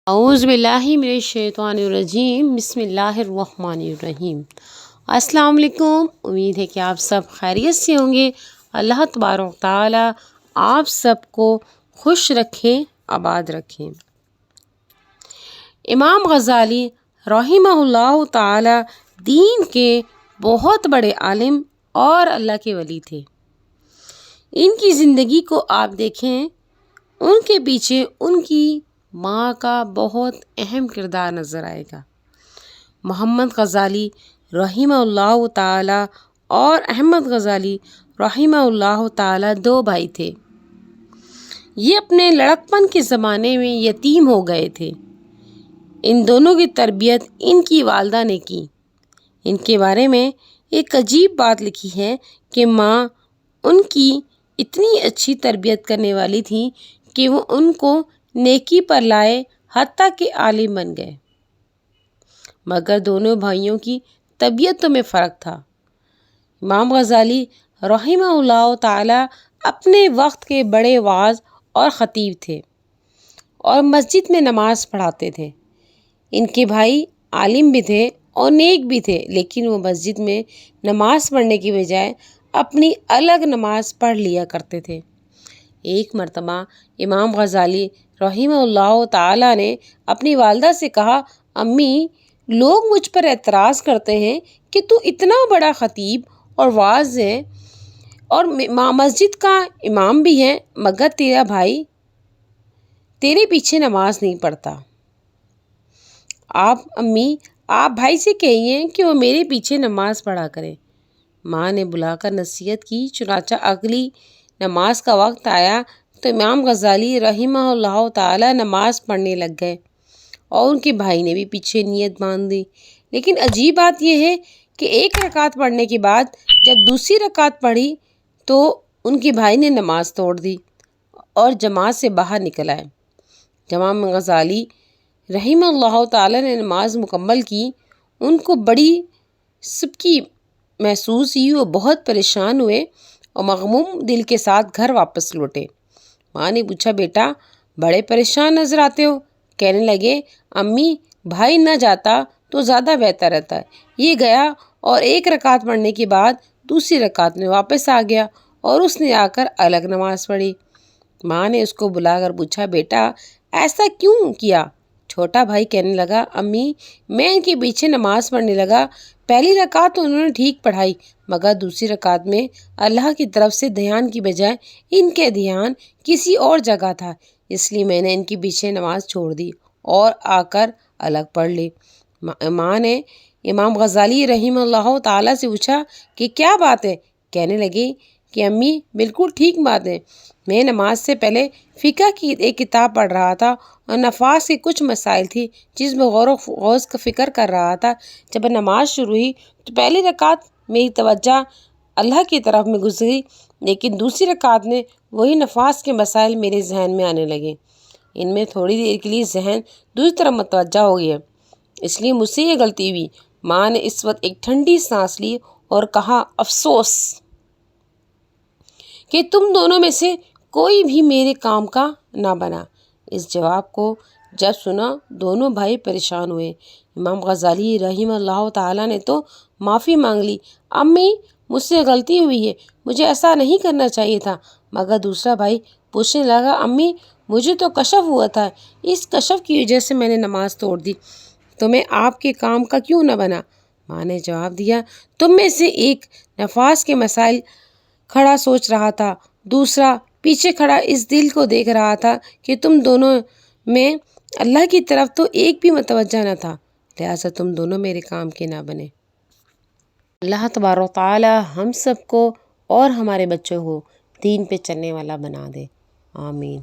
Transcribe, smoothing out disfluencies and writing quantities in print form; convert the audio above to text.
اعوذ باللہ من الشیطان الرجیم، بسم اللہ الرحمن الرحیم۔ السلام علیکم، امید ہے کہ آپ سب خیریت سے ہوں گے۔ اللہ تبارک و تعالی آپ سب کو خوش رکھیں، آباد رکھیں۔ امام غزالی رحمہ اللہ تعالی دین کے بہت بڑے عالم اور اللہ کے ولی تھے۔ ان کی زندگی کو آپ دیکھیں، ان کے پیچھے ان کی ماں کا بہت اہم کردار نظر آئے گا۔ محمد غزالی رحمہ اللہ تعالی اور احمد غزالی رحمہ اللہ تعالی دو بھائی تھے۔ یہ اپنے لڑکپن کے زمانے میں یتیم ہو گئے تھے۔ ان دونوں کی تربیت ان کی والدہ نے کی۔ ان کے بارے میں ایک عجیب بات لکھی ہے کہ ماں ان کی اتنی اچھی تربیت کرنے والی تھی کہ وہ ان کو نیکی پر لائے، حتیٰ کہ عالم بن گئے۔ مگر دونوں بھائیوں کی طبیعتوں میں فرق تھا۔ امام غزالی رحمہ اللہ تعالی اپنے وقت کے بڑے واعظ اور خطیب تھے اور مسجد میں نماز پڑھاتے تھے۔ ان کے بھائی عالم بھی تھے اور نیک بھی تھے، لیکن وہ مسجد میں نماز پڑھنے کی بجائے اپنی الگ نماز پڑھ لیا کرتے تھے۔ ایک مرتبہ امام غزالی رحمہ اللہ تعالی نے اپنی والدہ سے کہا، امی، لوگ مجھ پر اعتراض کرتے ہیں کہ تو اتنا بڑا خطیب اور واعظ ہے اور مسجد کا امام بھی ہے، مگر تیرا بھائی تیرے پیچھے نماز نہیں پڑھتا۔ امی، آپ بھائی سے کہیے کہ وہ میرے پیچھے نماز پڑھا کرے۔ ماں نے بلا کر نصیحت کی۔ چنانچہ اگلی نماز کا وقت آیا تو امام غزالی رحمہ اللہ تعالی نماز پڑھنے لگ گئے اور ان کے بھائی نے بھی پیچھے نیت باندھ دی۔ لیکن عجیب بات یہ ہے کہ ایک رکعت پڑھنے کے بعد جب دوسری رکعت پڑھی تو ان کے بھائی نے نماز توڑ دی اور جماعت سے باہر نکل آئے۔ جب امام غزالی رحمہ اللہ تعالی نے نماز مکمل کی، ان کو بڑی سبکی محسوس ہوئی، وہ بہت پریشان ہوئے اور مغموم دل کے ساتھ گھر واپس لوٹے۔ ماں نے پوچھا، بیٹا بڑے پریشان نظر آتے ہو؟ کہنے لگے، امی، بھائی نہ جاتا تو زیادہ بہتر رہتا۔ یہ گیا اور ایک رکعت پڑھنے کے بعد دوسری رکعت میں واپس آ گیا اور اس نے آ کر الگ نماز پڑھی۔ ماں نے اس کو بلا کر پوچھا، بیٹا ایسا کیوں کیا؟ چھوٹا بھائی کہنے لگا، امی، میں ان کے پیچھے نماز پڑھنے لگا۔ پہلی رکعت تو انہوں نے ٹھیک پڑھائی، مگر دوسری رکعت میں اللہ کی طرف سے دھیان کی بجائے ان کے دھیان کسی اور جگہ تھا، اس لیے میں نے ان کے پیچھے نماز چھوڑ دی اور آ کر الگ پڑھ لی۔ ماں نے امام غزالی رحمہ اللہ تعالیٰ سے پوچھا کہ کیا بات ہے؟ کہنے لگی کہ امی، بالکل ٹھیک بات ہے۔ میں نماز سے پہلے فقہ کی ایک کتاب پڑھ رہا تھا اور نفاس کے کچھ مسائل تھی جس میں غور و خوض کا فکر کر رہا تھا۔ جب نماز شروع ہوئی تو پہلی رکعت میری توجہ اللہ کی طرف میں گزری، لیکن دوسری رکعت میں وہی نفاس کے مسائل میرے ذہن میں آنے لگے۔ ان میں تھوڑی دیر کے لیے ذہن دوسری طرف متوجہ ہو گیا، اس لیے مجھ سے یہ غلطی ہوئی۔ ماں نے اس وقت ایک ٹھنڈی سانس لی اور کہا، افسوس کہ تم دونوں میں سے کوئی بھی میرے کام کا نہ بنا۔ اس جواب کو جب سنا دونوں بھائی پریشان ہوئے۔ امام غزالی رحمہ اللہ تعالیٰ نے تو معافی مانگ لی، امی، مجھ سے غلطی ہوئی ہے، مجھے ایسا نہیں کرنا چاہیے تھا۔ مگر دوسرا بھائی پوچھنے لگا، امی، مجھے تو کشف ہوا تھا، اس کشف کی وجہ سے میں نے نماز توڑ دی، تو میں آپ کے کام کا کیوں نہ بنا؟ ماں نے جواب دیا، تم میں سے ایک نفاس کے مسائل کھڑا سوچ رہا تھا، دوسرا پیچھے کھڑا اس دل کو دیکھ رہا تھا کہ تم دونوں میں اللہ کی طرف تو ایک بھی متوجہ نہ تھا، لہٰذا تم دونوں میرے کام کے نہ بنے۔ اللہ تبارک و تعالی ہم سب کو اور ہمارے بچوں کو دین پہ چلنے والا بنا دے، آمین۔